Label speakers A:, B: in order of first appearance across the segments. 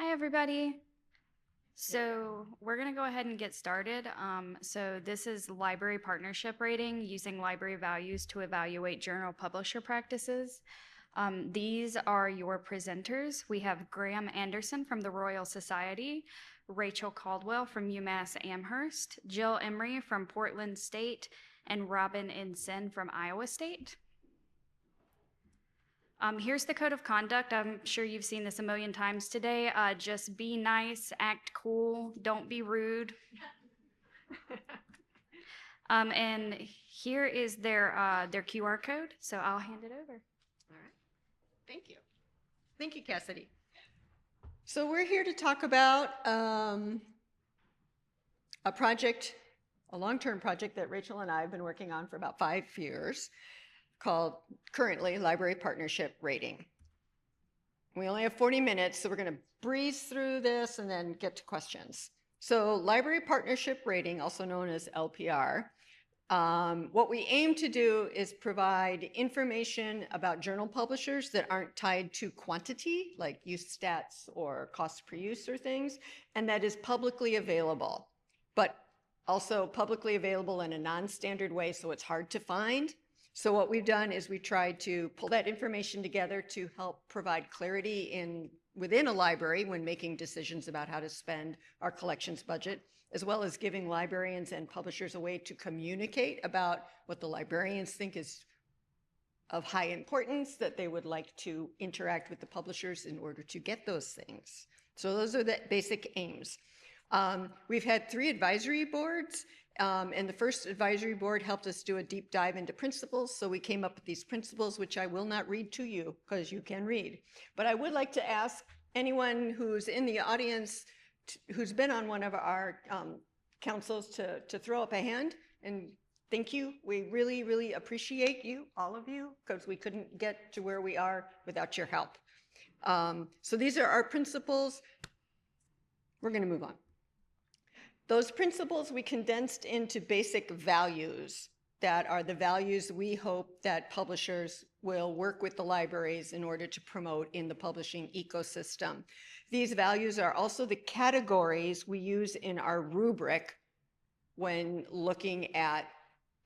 A: Hi, everybody. So we're going to go ahead and get started. So this is library partnership rating using library values to evaluate journal publisher practices. These are your presenters. We have Graham Anderson from the Royal Society, Rachel Caldwell from UMass Amherst, Jill Emery from Portland State, and Robin Ensign from Iowa State. Here's the code of conduct. I'm sure you've seen this a million times today. Just be nice, act cool, don't be rude. And here is their QR code, so I'll hand it over.
B: All right. Thank you. Thank you, Cassidy. So we're here to talk about a project, a long-term project that Rachel and I have been working on for about 5 years, called currently Library Partnership Rating. We only have 40 minutes, so we're going to breeze through this and then get to questions. So Library Partnership Rating, also known as LPR, what we aim to do is provide information about journal publishers that aren't tied to quantity, like use stats or cost per use or things, and that is publicly available, but also publicly available in a non-standard way, so it's hard to find. So what we've done is we tried to pull that information together to help provide clarity within a library when making decisions about how to spend our collections budget, as well as giving librarians and publishers a way to communicate about what the librarians think is of high importance, that they would like to interact with the publishers in order to get those things. So those are the basic aims. We've had 3 advisory boards. And the first advisory board helped us do a deep dive into principles. So we came up with these principles, which I will not read to you because you can read. But I would like to ask anyone who's in the audience who's been on one of our councils to throw up a hand. And thank you. We really, really appreciate you, all of you, because we couldn't get to where we are without your help. So these are our principles. We're going to move on. Those principles we condensed into basic values that are the values we hope that publishers will work with the libraries in order to promote in the publishing ecosystem. These values are also the categories we use in our rubric when looking at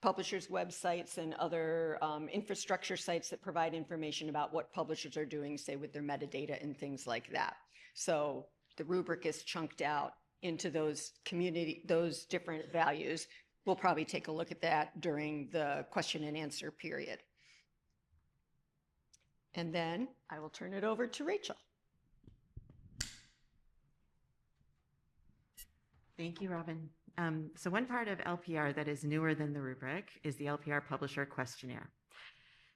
B: publishers' websites and other infrastructure sites that provide information about what publishers are doing, say with their metadata and things like that. So the rubric is chunked out into those different values. We'll probably take a look at that during the question and answer period. And then I will turn it over to Rachel.
C: Thank you, Robin. So one part of LPR that is newer than the rubric is the LPR Publisher Questionnaire.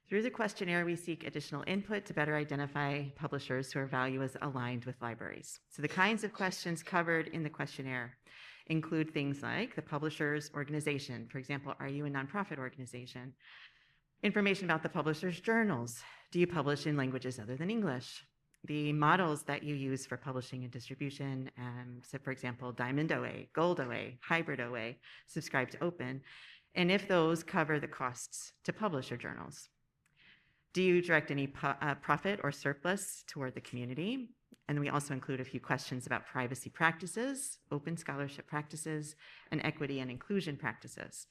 C: Through the questionnaire, we seek additional input to better identify publishers whose value is aligned with libraries. So the kinds of questions covered in the questionnaire include things like the publisher's organization. For example, are you a nonprofit organization? Information about the publisher's journals. Do you publish in languages other than English? The models that you use for publishing and distribution, so for example, Diamond OA, Gold OA, Hybrid OA, Subscribe to Open, and if those cover the costs to publish your journals. Do you direct any profit or surplus toward the community? And we also include a few questions about privacy practices, open scholarship practices, and equity and inclusion practices.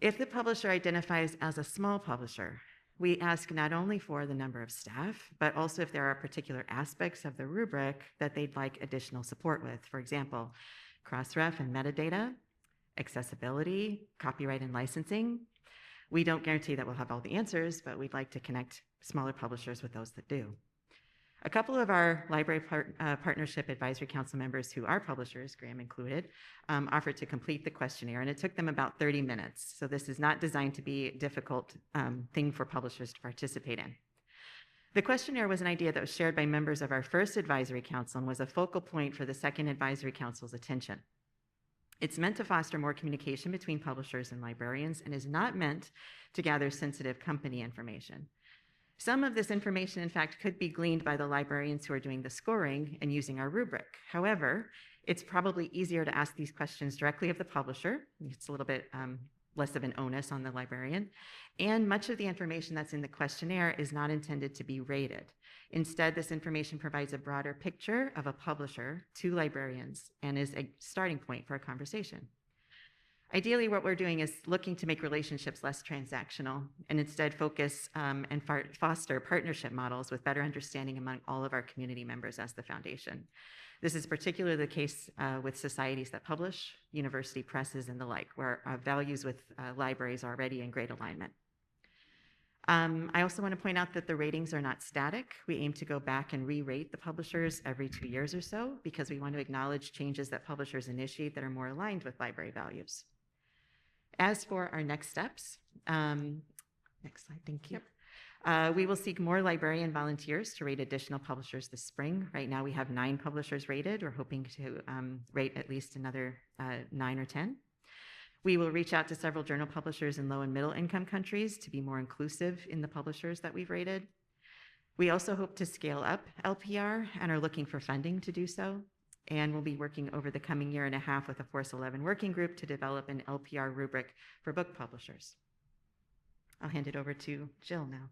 C: If the publisher identifies as a small publisher, we ask not only for the number of staff, but also if there are particular aspects of the rubric that they'd like additional support with. For example, cross-ref and metadata, accessibility, copyright and licensing. We don't guarantee that we'll have all the answers, but we'd like to connect smaller publishers with those that do. A couple of our Library Partnership Advisory Council members who are publishers, Graham included, offered to complete the questionnaire, and it took them about 30 minutes. So this is not designed to be a difficult thing for publishers to participate in. The questionnaire was an idea that was shared by members of our first advisory council and was a focal point for the second advisory council's attention. It's meant to foster more communication between publishers and librarians and is not meant to gather sensitive company information. Some of this information, in fact, could be gleaned by the librarians who are doing the scoring and using our rubric. However, it's probably easier to ask these questions directly of the publisher. It's a little bit less of an onus on the librarian. And much of the information that's in the questionnaire is not intended to be rated. Instead, this information provides a broader picture of a publisher to librarians and is a starting point for a conversation. Ideally, what we're doing is looking to make relationships less transactional and instead focus and foster partnership models with better understanding among all of our community members as the foundation. This is particularly the case with societies that publish, university presses, and the like, where our values with libraries are already in great alignment. I also want to point out that the ratings are not static. We aim to go back and re-rate the publishers every 2 years or so because we want to acknowledge changes that publishers initiate that are more aligned with library values. As for our next steps, next slide, thank you. Yep. We will seek more librarian volunteers to rate additional publishers this spring. Right now we have 9 publishers rated. We're hoping to rate at least another 9 or 10. We will reach out to several journal publishers in low and middle income countries to be more inclusive in the publishers that we've rated. We also hope to scale up LPR and are looking for funding to do so. And we'll be working over the coming year and a half with a Force 11 working group to develop an LPR rubric for book publishers. I'll hand it over to Jill now.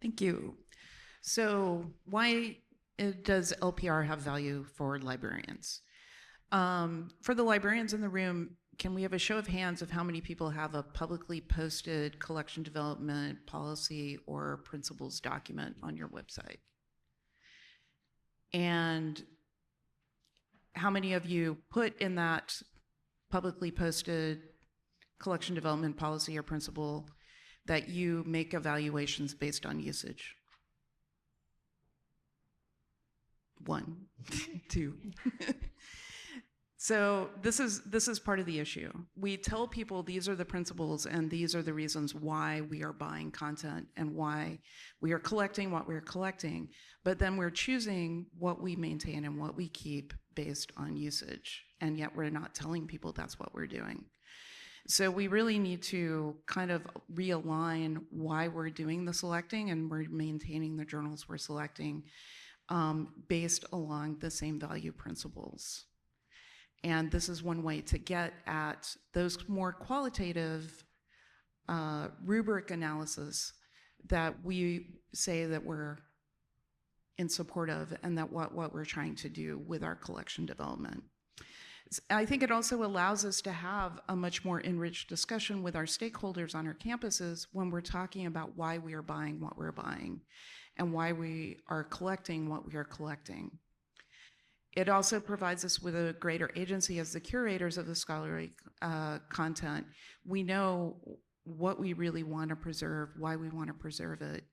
D: Thank you. So why does LPR have value for librarians? For the librarians in the room, can we have a show of hands of how many people have a publicly posted collection development policy or principles document on your website? And how many of you put in that publicly posted collection development policy or principle that you make evaluations based on usage? 1, 2. So this is part of the issue. We tell people these are the principles and these are the reasons why we are buying content and why we are collecting what we're collecting, but then we're choosing what we maintain and what we keep based on usage, and yet we're not telling people that's what we're doing. So we really need to kind of realign why we're doing the selecting and we're maintaining the journals we're selecting based along the same value principles. And this is one way to get at those more qualitative rubric analysis that we say that we're in support of and that what we're trying to do with our collection development. I think it also allows us to have a much more enriched discussion with our stakeholders on our campuses when we're talking about why we are buying what we're buying and why we are collecting what we are collecting. It also provides us with a greater agency as the curators of the scholarly content. We know what we really want to preserve, why we want to preserve it,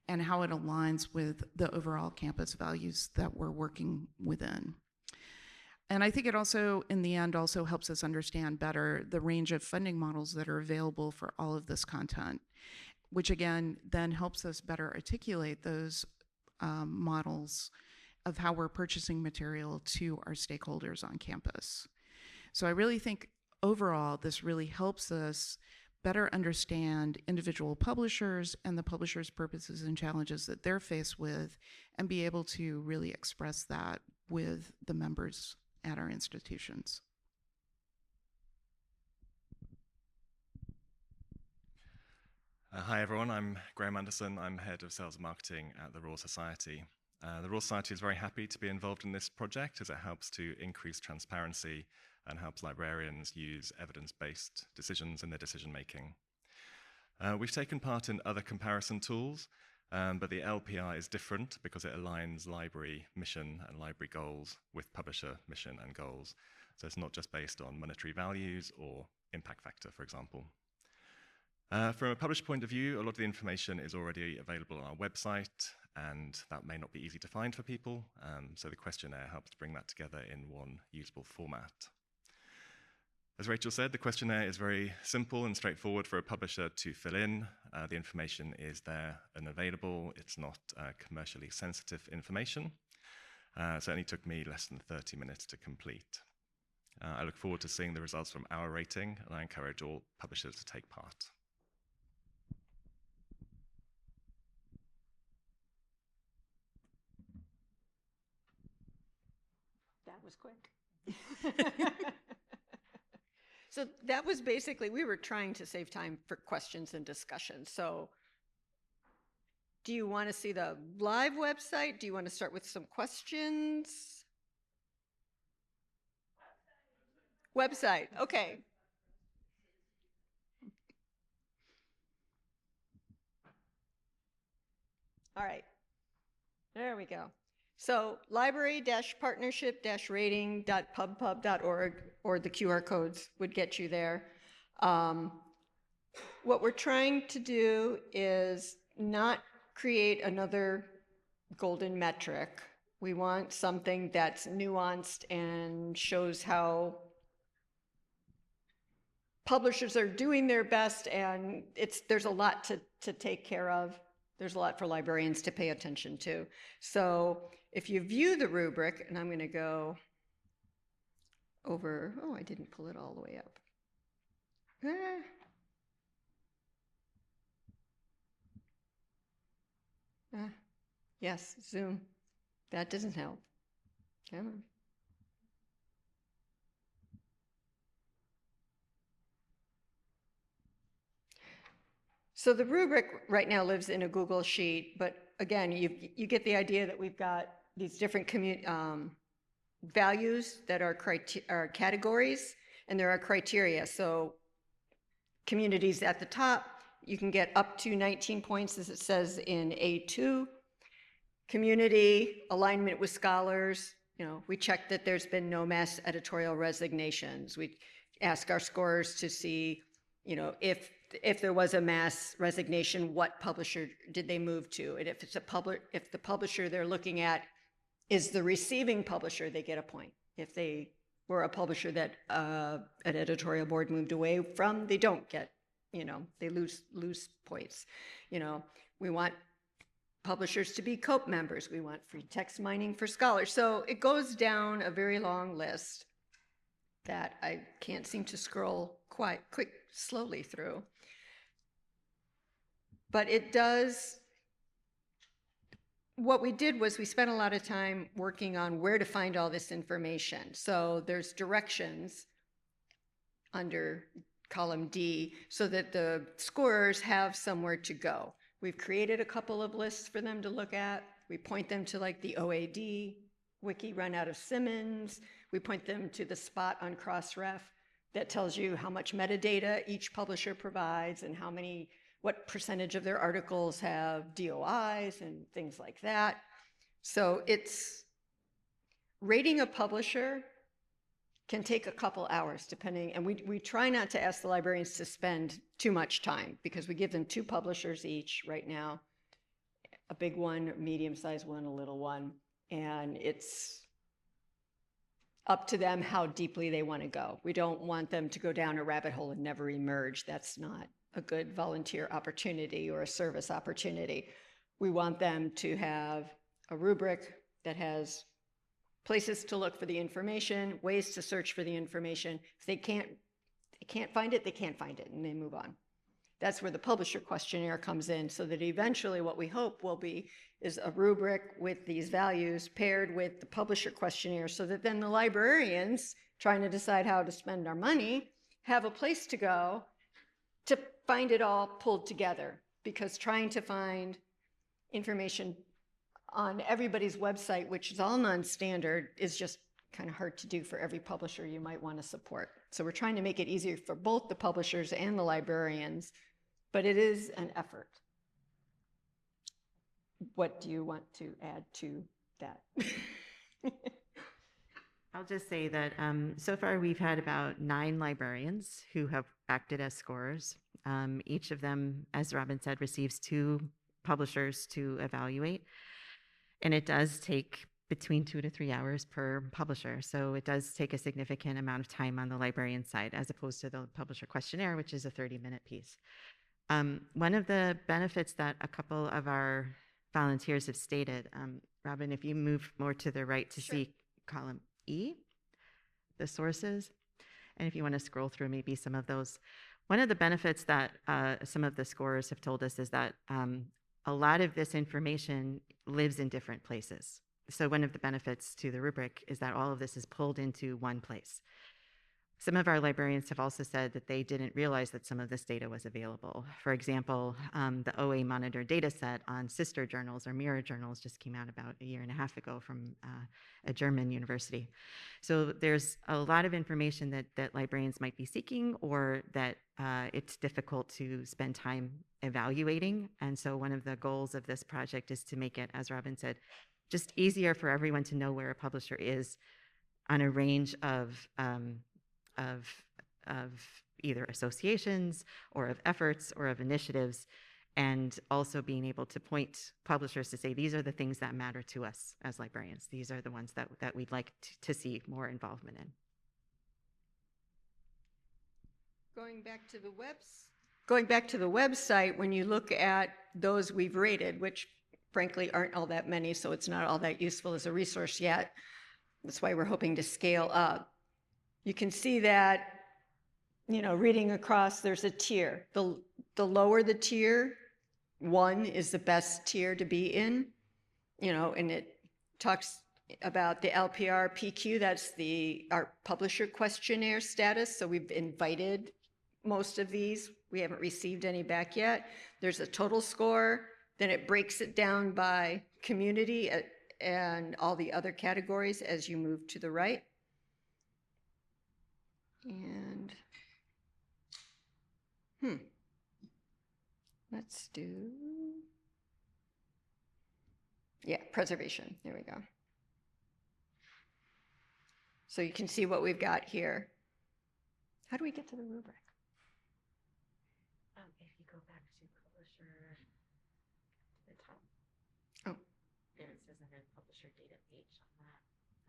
D: and how it aligns with the overall campus values that we're working within. And I think it also, in the end, also helps us understand better the range of funding models that are available for all of this content, which again, then helps us better articulate those models of how we're purchasing material to our stakeholders on campus. So I really think overall, this really helps us better understand individual publishers and the publishers' purposes and challenges that they're faced with, and be able to really express that with the members at our institutions.
E: Hi everyone, I'm Graham Anderson. I'm Head of Sales and Marketing at the Royal Society. The Royal Society is very happy to be involved in this project as it helps to increase transparency and helps librarians use evidence-based decisions in their decision-making. We've taken part in other comparison tools, but the LPR is different because it aligns library mission and library goals with publisher mission and goals. So it's not just based on monetary values or impact factor, for example. From a publisher point of view, a lot of the information is already available on our website, and that may not be easy to find for people, so the questionnaire helps to bring that together in one usable format. As Rachel said, the questionnaire is very simple and straightforward for a publisher to fill in. The information is there and available. It's not commercially sensitive information, so it only took me less than 30 minutes to complete. I look forward to seeing the results from our rating, and I encourage all publishers to take part.
B: That was quick. So that was basically, we were trying to save time for questions and discussion. So do you want to see the live website? Do you want to start with some questions? Website, okay. All right, there we go. So library-partnership-rating.pubpub.org, or the QR codes would get you there. What we're trying to do is not create another golden metric. We want something that's nuanced and shows how publishers are doing their best, and there's a lot to take care of. There's a lot for librarians to pay attention to. So if you view the rubric, and I'm going to go over, oh, I didn't pull it all the way up. Yes, Zoom. That doesn't help. Come on. So the rubric right now lives in a Google Sheet, but again, you get the idea that we've got these different values that are categories, and there are criteria. So communities at the top, you can get up to 19 points, as it says in A2. Community, alignment with scholars, we check that there's been no mass editorial resignations. We ask our scorers to see, if there was a mass resignation, what publisher did they move to? And if the publisher they're looking at is the receiving publisher, they get a point. If they were a publisher that an editorial board moved away from, they don't get, they lose points. We want publishers to be COPE members. We want free text mining for scholars. So it goes down a very long list that I can't seem to scroll quite slowly through. But it does, what we did was we spent a lot of time working on where to find all this information. So there's directions under column D so that the scorers have somewhere to go. We've created a couple of lists for them to look at. We point them to like the OAD wiki run out of Simmons. We point them to the spot on Crossref that tells you how much metadata each publisher provides and what percentage of their articles have DOIs and things like that. So rating a publisher can take a couple hours depending, and we try not to ask the librarians to spend too much time because we give them 2 publishers each right now, a big one, a medium-sized one, a little one, and it's up to them how deeply they want to go. We don't want them to go down a rabbit hole and never emerge. That's not a good volunteer opportunity or a service opportunity. We want them to have a rubric that has places to look for the information, ways to search for the information. If they can't find it, they can't find it, and they move on. That's where the publisher questionnaire comes in, so that eventually what we hope will be is a rubric with these values paired with the publisher questionnaire, so that then the librarians trying to decide how to spend our money have a place to go to find it all pulled together, because trying to find information on everybody's website, which is all non-standard, is just kind of hard to do for every publisher you might want to support. So we're trying to make it easier for both the publishers and the librarians, but it is an effort. What do you want to add to that?
C: I'll just say that so far we've had about 9 librarians who have acted as scorers. Each of them, as Robin said, receives 2 publishers to evaluate. And it does take between 2 to 3 hours per publisher. So it does take a significant amount of time on the librarian side, as opposed to the publisher questionnaire, which is a 30-minute piece. One of the benefits that a couple of our volunteers have stated, Robin, if you move more to the right to see column E, the sources, and if you want to scroll through maybe some of those. One of the benefits that some of the scorers have told us is that a lot of this information lives in different places. So one of the benefits to the rubric is that all of this is pulled into one place. Some of our librarians have also said that they didn't realize that some of this data was available. For example, the OA Monitor data set on sister journals or mirror journals just came out about a year and a half ago from a German university. So there's a lot of information that librarians might be seeking, or that it's difficult to spend time evaluating. And so one of the goals of this project is to make it, as Robin said, just easier for everyone to know where a publisher is on a range of either associations or of efforts or of initiatives, and also being able to point publishers to say, these are the things that matter to us as librarians. These are the ones that we'd like to see more involvement in.
B: Going back to the website, when you look at those we've rated, which frankly aren't all that many, so it's not all that useful as a resource yet. That's why we're hoping to scale up. You can see that, reading across, there's a tier. The lower the tier, 1 is the best tier to be in, and it talks about the LPR PQ, that's our publisher questionnaire status. So we've invited most of these. We haven't received any back yet. There's a total score, then it breaks it down by community and all the other categories as you move to the right. And let's do, preservation. There we go. So you can see what we've got here. How do we get to the rubric?
C: If you go back to publisher to the top.
B: Oh.
C: There it says under the publisher data page on that.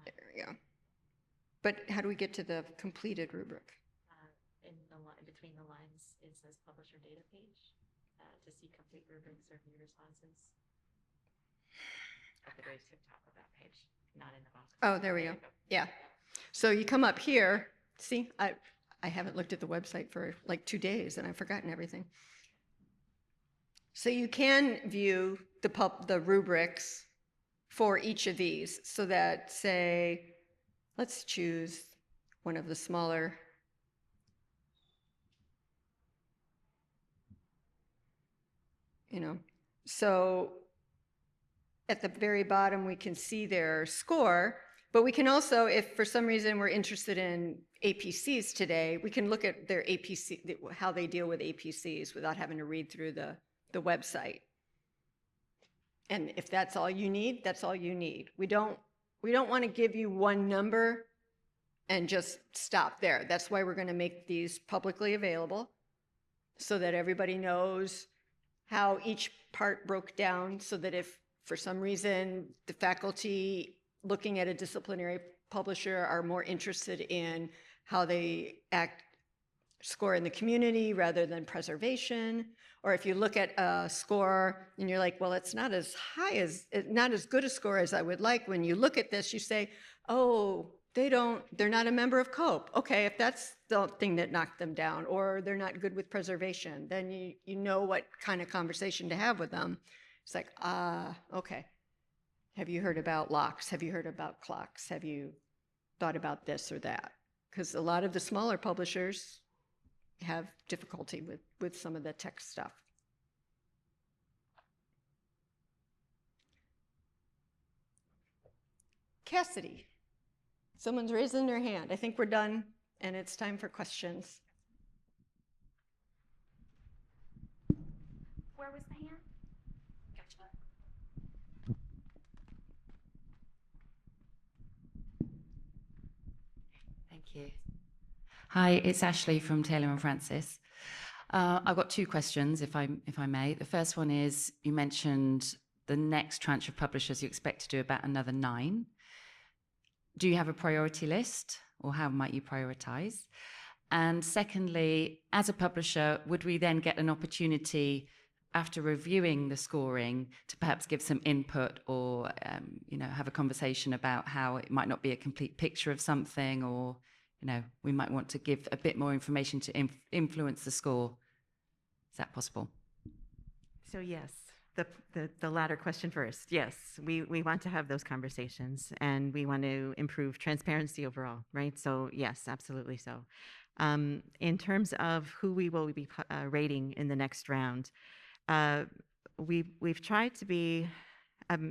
B: There we go. But how do we get to the completed rubric?
C: Between the lines, it says publisher data page to see complete rubrics or view responses. At the very top of that page, not in the box.
B: Oh, there we go. Yeah. So you come up here. See, I haven't looked at the website for like 2 days, and I've forgotten everything. So you can view the rubrics for each of these, so that, say, let's choose one of the smaller. So at the very bottom, we can see their score, but we can also, if for some reason we're interested in APCs today, we can look at their APC, how they deal with APCs without having to read through the website. And if that's all you need, that's all you need. We don't want to give you one number and just stop there. That's why we're going to make these publicly available, so that everybody knows how each part broke down, so that if for some reason the faculty looking at a disciplinary publisher are more interested in how they score in the community rather than preservation, or if you look at a score and you're like, well, it's not as good a score as I would like. When you look at this, you say, oh, they're not a member of COPE. Okay, if that's the thing that knocked them down, or they're not good with preservation, then you know what kind of conversation to have with them. It's like, okay. Have you heard about locks? Have you heard about clocks? Have you thought about this or that? Because a lot of the smaller publishers have difficulty with some of the tech stuff. Cassidy. Someone's raising their hand. I think we're done, and it's time for questions.
A: Where was the hand? Gotcha.
F: Thank you. Hi, it's Ashley from Taylor and Francis. I've got 2 questions, if I may. The first one is, you mentioned the next tranche of publishers you expect to do about another 9. Do you have a priority list, or how might you prioritize? And secondly, as a publisher, would we then get an opportunity after reviewing the scoring to perhaps give some input, or have a conversation about how it might not be a complete picture of something, or we might want to give a bit more information to influence the score? Is that possible?
C: So yes, The latter question first. Yes, we want to have those conversations, and we want to improve transparency overall, right? So yes, absolutely so. In terms of who we will be rating in the next round, we've tried to be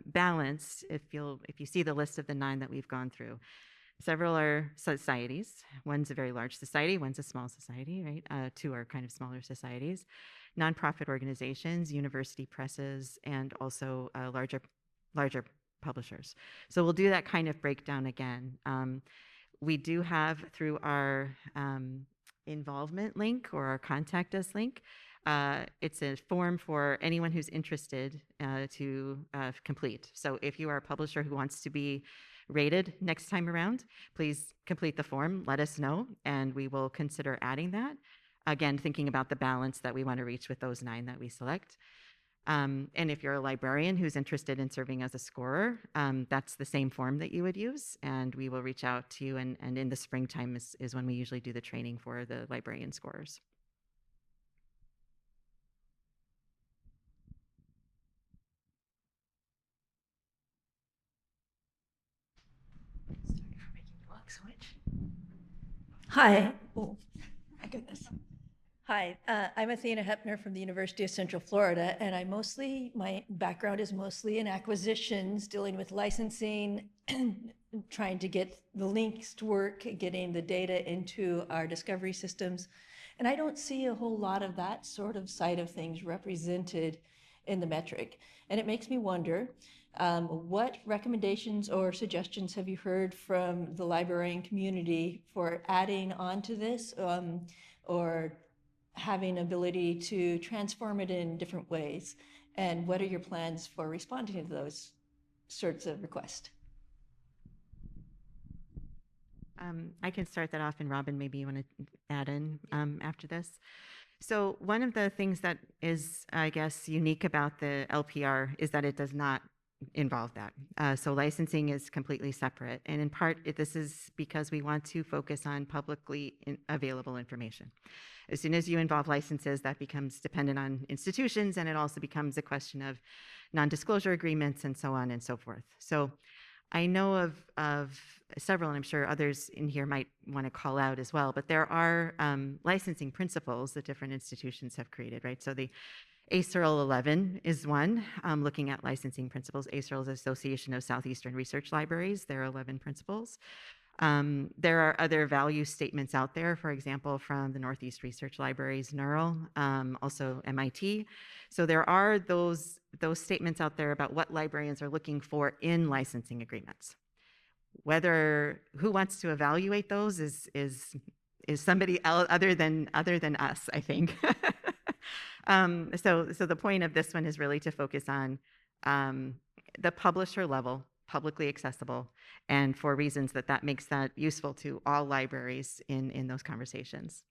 C: balanced. If you see the list of the 9 that we've gone through, several are societies. One's a very large society, one's a small society, right? 2 are kind of smaller societies. Nonprofit organizations, university presses, and also larger publishers. So we'll do that kind of breakdown again. We do have, through our involvement link or our contact us link, it's a form for anyone who's interested to complete. So if you are a publisher who wants to be rated next time around, please complete the form, let us know, and we will consider adding that. Again, thinking about the balance that we want to reach with those 9 that we select. And if you're a librarian who's interested in serving as a scorer, that's the same form that you would use, and we will reach out to you, and in the springtime is when we usually do the training for the librarian scorers.
G: Hi. Oh, my goodness. Hi, I'm Athena Hepner from the University of Central Florida, and my background is mostly in acquisitions, dealing with licensing, trying to get the links to work, getting the data into our discovery systems. And I don't see a whole lot of that sort of side of things represented in the metric. And it makes me wonder, what recommendations or suggestions have you heard from the librarian community for adding on to this, or having ability to transform it in different ways? And what are your plans for responding to those sorts of requests?
C: I can start that off, and Robin, maybe you want to add in after this. So one of the things that is, I guess, unique about the LPR is that it does not involve that. So licensing is completely separate. And in part, this is because we want to focus on publicly available information. As soon as you involve licenses, that becomes dependent on institutions, and it also becomes a question of non-disclosure agreements and so on and so forth. So I know of several, and I'm sure others in here might want to call out as well, but there are licensing principles that different institutions have created, right? So the ASERL 11 is one, looking at licensing principles. ASERL is Association of Southeastern Research Libraries. There are 11 principles. There are other value statements out there, for example, from the Northeast Research Libraries, NERL, also MIT. So there are those statements out there about what librarians are looking for in licensing agreements. Who wants to evaluate those is somebody else other than us, I think. So the point of this one is really to focus on the publisher level, publicly accessible, and for reasons that makes that useful to all libraries in those conversations.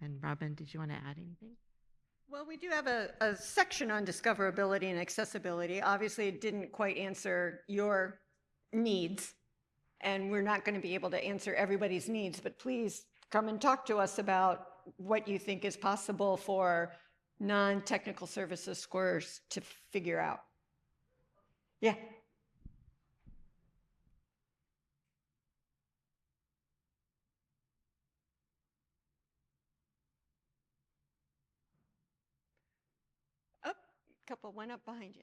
C: And Robin, did you want to add anything?
B: Well, we do have a section on discoverability and accessibility. Obviously, it didn't quite answer your needs, and we're not going to be able to answer everybody's needs, but please come and talk to us about what you think is possible for non-technical services scorers to figure out. Yeah. Up, couple went up behind you.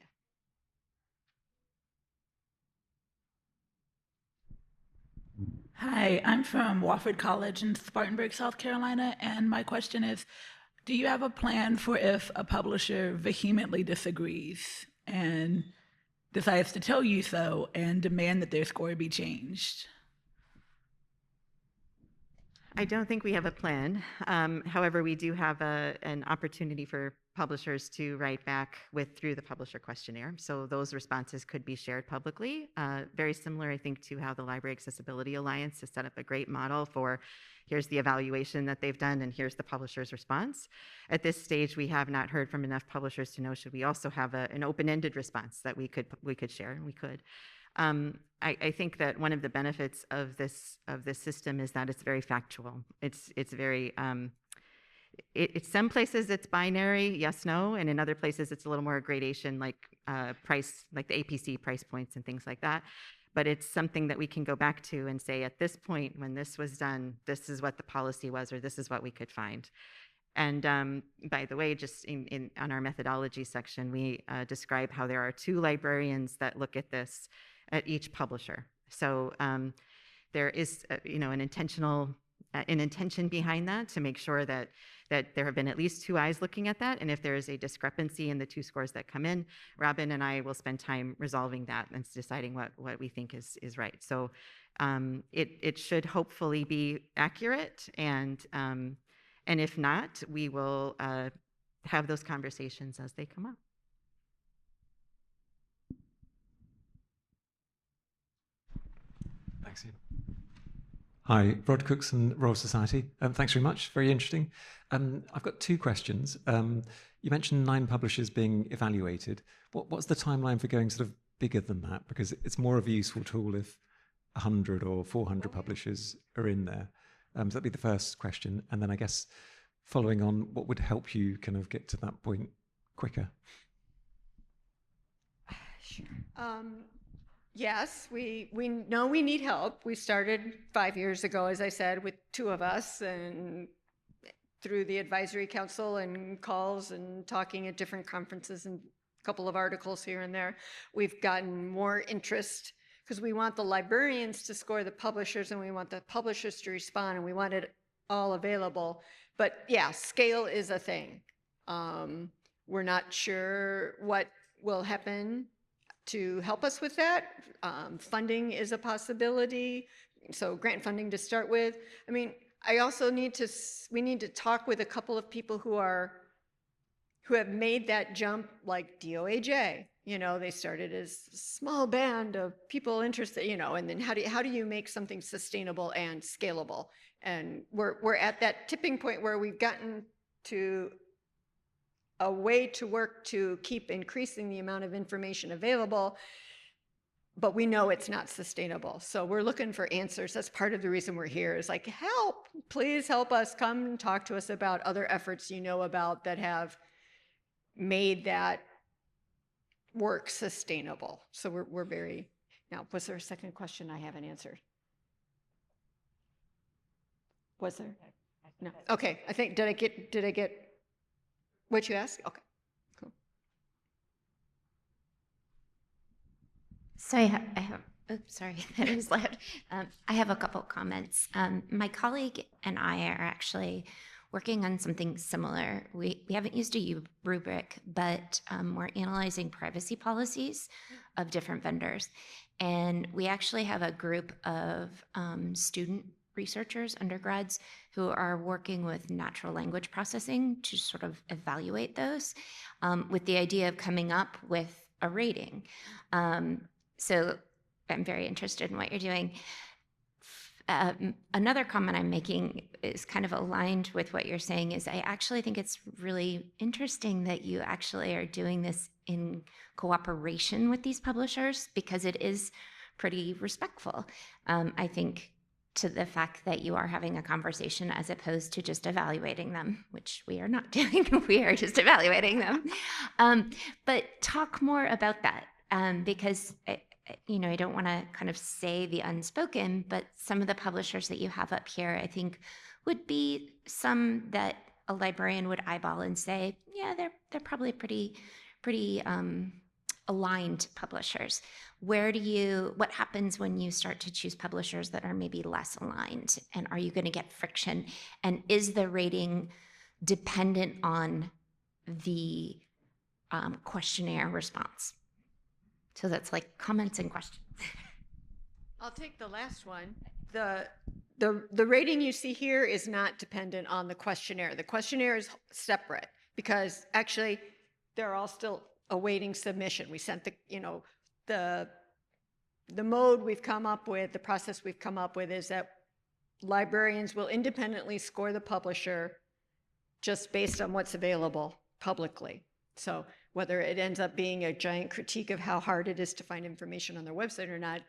H: Hi, I'm from Wofford College in Spartanburg, South Carolina, and my question is, do you have a plan for if a publisher vehemently disagrees and decides to tell you so and demand that their score be changed?
C: I don't think we have a plan. However, we do have an opportunity for publishers to write back through the publisher questionnaire. So those responses could be shared publicly. Very similar, I think, to how the Library Accessibility Alliance has set up a great model for here's the evaluation that they've done and here's the publisher's response. At this stage, we have not heard from enough publishers to know should we also have an open-ended response that we could share, and we could. I think that one of the benefits of this system is that it's very factual. It's very some places it's binary, yes, no, and in other places it's a little more gradation, like price, like the APC price points and things like that. But it's something that we can go back to and say, at this point, when this was done, this is what the policy was, or this is what we could find. And by the way, just on our methodology section, we describe how there are 2 librarians that look at this at each publisher. So there is, an intention behind that to make sure that there have been at least 2 eyes looking at that. And if there is a discrepancy in the 2 scores that come in, Robin and I will spend time resolving that and deciding what we think is right. So it should hopefully be accurate, and if not, we will have those conversations as they come up.
I: Thanks, Ian. Hi, Rod Cookson, Royal Society. Thanks very much. Very interesting. I've got 2 questions. You mentioned 9 publishers being evaluated. What's the timeline for going sort of bigger than that? Because it's more of a useful tool if 100 or 400 publishers are in there. So that'd be the first question. And then I guess following on, what would help you kind of get to that point quicker?
B: Sure. Yes, we know we need help. We started 5 years ago, as I said, with 2 of us, and through the advisory council and calls and talking at different conferences and a couple of articles here and there, we've gotten more interest because we want the librarians to score the publishers and we want the publishers to respond, and we want it all available. But yeah, scale is a thing. We're not sure what will happen to help us with that. Funding is a possibility, so grant funding to start with. I mean, I also we need to talk with a couple of people who have made that jump, like DOAJ. They started as a small band of people interested, and then how do you make something sustainable and scalable? And we're at that tipping point where we've gotten to a way to work to keep increasing the amount of information available, but we know it's not sustainable. So we're looking for answers. That's part of the reason we're here, is like, help, please help us. Come and talk to us about other efforts you know about that have made that work sustainable. So we're very, now, was there a second question I haven't answered? Was there? No. Okay, I think, did I get what you asked? Okay, cool.
J: So I have oops, sorry, that was loud. I have a couple comments. My colleague and I are actually working on something similar. We haven't used a rubric, but we're analyzing privacy policies of different vendors. And we actually have a group of student researchers, undergrads, who are working with natural language processing to sort of evaluate those with the idea of coming up with a rating. So I'm very interested in what you're doing. Another comment I'm making is kind of aligned with what you're saying, is I actually think it's really interesting that you actually are doing this in cooperation with these publishers, because it is pretty respectful, I think, to the fact that you are having a conversation as opposed to just evaluating them, which we are not doing. We are just evaluating them. But talk more about that, because I don't want to kind of say the unspoken, but some of the publishers that you have up here, I think, would be some that a librarian would eyeball and say, yeah, they're probably pretty aligned publishers. What happens when you start to choose publishers that are maybe less aligned? And are you going to get friction? And is the rating dependent on the questionnaire response? So that's like comments and questions.
B: I'll take the last one. The rating you see here is not dependent on the questionnaire. The questionnaire is separate because actually they're all still awaiting submission. We sent the mode we've come up with, the process we've come up with is that librarians will independently score the publisher just based on what's available publicly. So whether it ends up being a giant critique of how hard it is to find information on their website or not,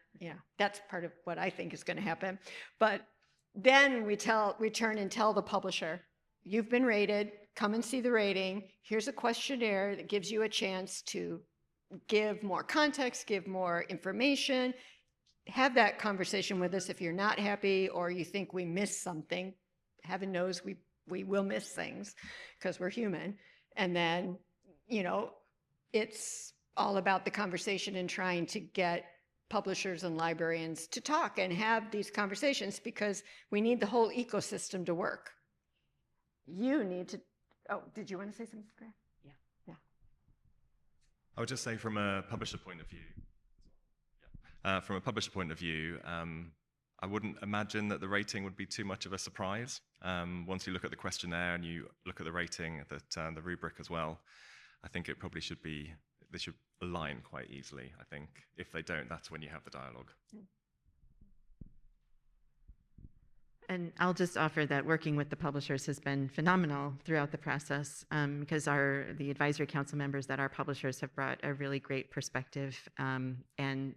B: that's part of what I think is going to happen. But then we turn and tell the publisher, you've been rated, come and see the rating. Here's a questionnaire that gives you a chance to give more context, give more information, have that conversation with us if you're not happy or you think we missed something. Heaven knows we will miss things because we're human. And then, you know, it's all about the conversation and trying to get publishers and librarians to talk and have these conversations because we need the whole ecosystem to work. You need to, oh, did you want to say something, Graham? Yeah.
E: I would just say from a publisher point of view, I wouldn't imagine that the rating would be too much of a surprise. Once you look at the questionnaire and you look at the rating, the rubric as well, I think it probably should be, they should align quite easily, I think. If they don't, that's when you have the dialogue.
C: And I'll just offer that working with the publishers has been phenomenal throughout the process because the advisory council members that our publishers have brought a really great perspective and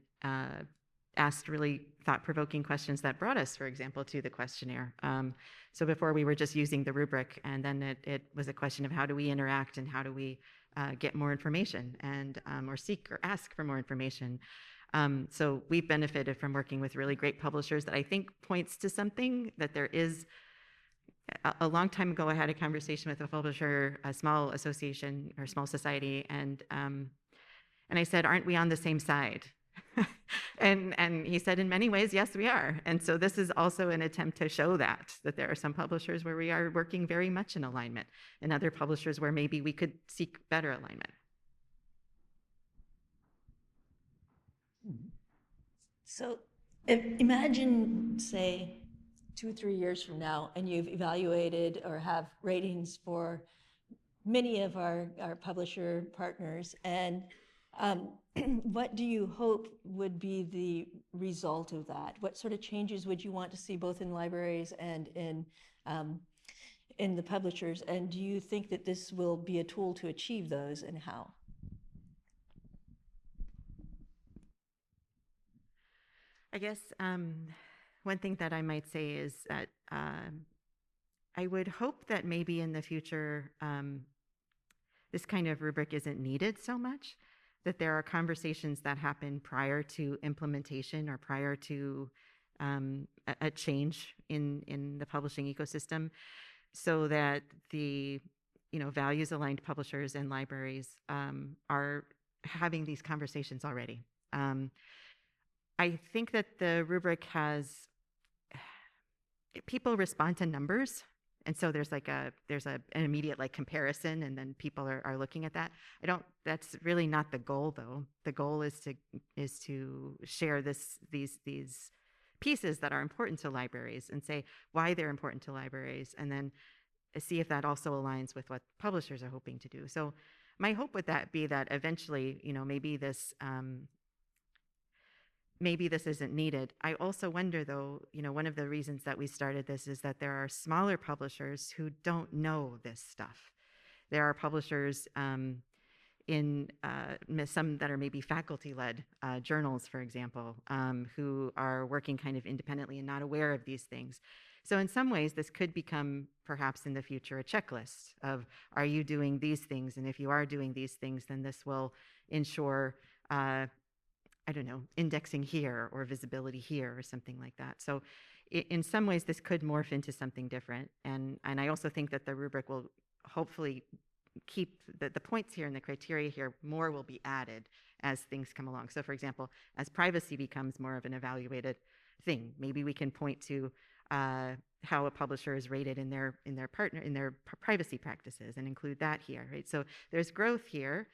C: asked really thought-provoking questions that brought us, for example, to the questionnaire. So before we were just using the rubric, and then it was a question of how do we interact and how do we get more information and or seek or ask for more information. So we've benefited from working with really great publishers that I think points to something that there is. A long time ago, I had a conversation with a publisher, a small association or small society, and I said, "Aren't we on the same side?" and he said, "In many ways, yes, we are." And so this is also an attempt to show that there are some publishers where we are working very much in alignment, and other publishers where maybe we could seek better alignment.
G: So imagine, say, 2 or 3 years from now, and you've evaluated or have ratings for many of our publisher partners, and what do you hope would be the result of that? What sort of changes would you want to see both in libraries and in the publishers? And do you think that this will be a tool to achieve those, and how?
C: I guess one thing that I might say is that I would hope that maybe in the future this kind of rubric isn't needed so much, that there are conversations that happen prior to implementation or prior to a change in the publishing ecosystem, so that the values-aligned publishers and libraries are having these conversations already. I think that the rubric people respond to numbers, and so there's an immediate comparison, and then people are looking at that. That's really not the goal, though. The goal is to share these pieces that are important to libraries and say why they're important to libraries, and then see if that also aligns with what publishers are hoping to do. So my hope would be that eventually, maybe this isn't needed. I also wonder, though, one of the reasons that we started this is that there are smaller publishers who don't know this stuff. There are publishers in some that are maybe faculty-led journals, for example, who are working kind of independently and not aware of these things. So in some ways, this could become, perhaps in the future, a checklist of, are you doing these things? And if you are doing these things, then this will ensure indexing here or visibility here or something like that. So in some ways, this could morph into something different. And I also think that the rubric will hopefully keep the points here and the criteria here, more will be added as things come along. So for example, as privacy becomes more of an evaluated thing, maybe we can point to how a publisher is rated in their privacy practices and include that here, right? So there's growth here.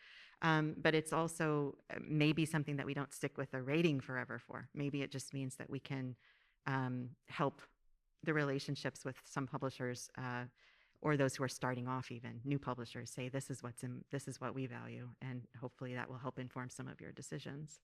C: But it's also maybe something that we don't stick with a rating forever for. Maybe it just means that we can help the relationships with some publishers or those who are starting off, even new publishers, say this is what we value, and hopefully that will help inform some of your decisions.